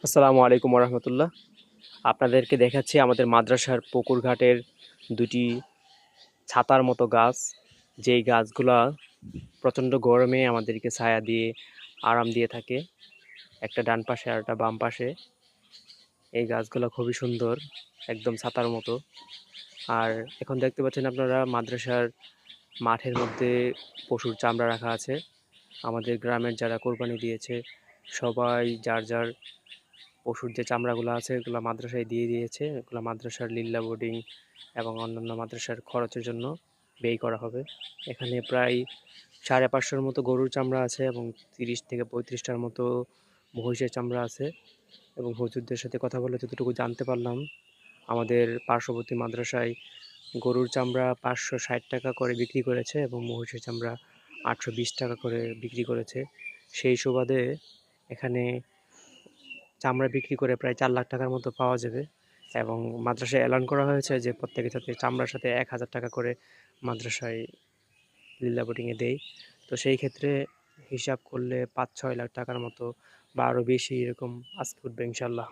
আসসালামু আলাইকুম রহমতুল্লাহ। আপনাদেরকে দেখাচ্ছি আমাদের মাদ্রাসার পুকুর ঘাটের দুটি ছাতার মতো গাছ, যেই গাছগুলা প্রচণ্ড গরমে আমাদেরকে ছায়া দিয়ে আরাম দিয়ে থাকে। একটা ডান পাশে আর একটা বাম পাশে। এই গাছগুলো খুবই সুন্দর, একদম ছাতার মতো। আর এখন দেখতে পাচ্ছেন আপনারা মাদ্রাসার মাঠের মধ্যে পশুর চামড়া রাখা আছে। আমাদের গ্রামের যারা কোরবানি দিয়েছে সবাই যার যার পশুর যে চামড়াগুলো আছে এগুলো মাদ্রাসায় দিয়ে দিয়েছে। এগুলো মাদ্রাসার লিল্লা বোর্ডিং এবং অন্যান্য মাদ্রাসার খরচের জন্য ব্যয় করা হবে। এখানে প্রায় 550-র মতো গরুর চামড়া আছে এবং 30 থেকে 35টার মতো মহিষের চামড়া আছে। এবং হুজুরদের সাথে কথা বলে যতটুকু জানতে পারলাম, আমাদের পার্শ্ববর্তী মাদ্রাসায় গরুর চামড়া 560 টাকা করে বিক্রি করেছে এবং মহিষের চামড়া 820 টাকা করে বিক্রি করেছে। সেই সুবাদে এখানে চামড়া বিক্রি করে প্রায় 4 লাখ টাকার মতো পাওয়া যাবে। এবং মাদ্রাসায় এলান করা হয়েছে যে প্রত্যেকের সাথে চামড়ার সাথে 1,000 টাকা করে মাদ্রাসায় লীলা বোটিংয়ে দেয়। তো সেই ক্ষেত্রে হিসাব করলে 5-6 লাখ টাকার মতো বা আরও বেশি এরকম আজকে উঠবে ইনশাল্লাহ।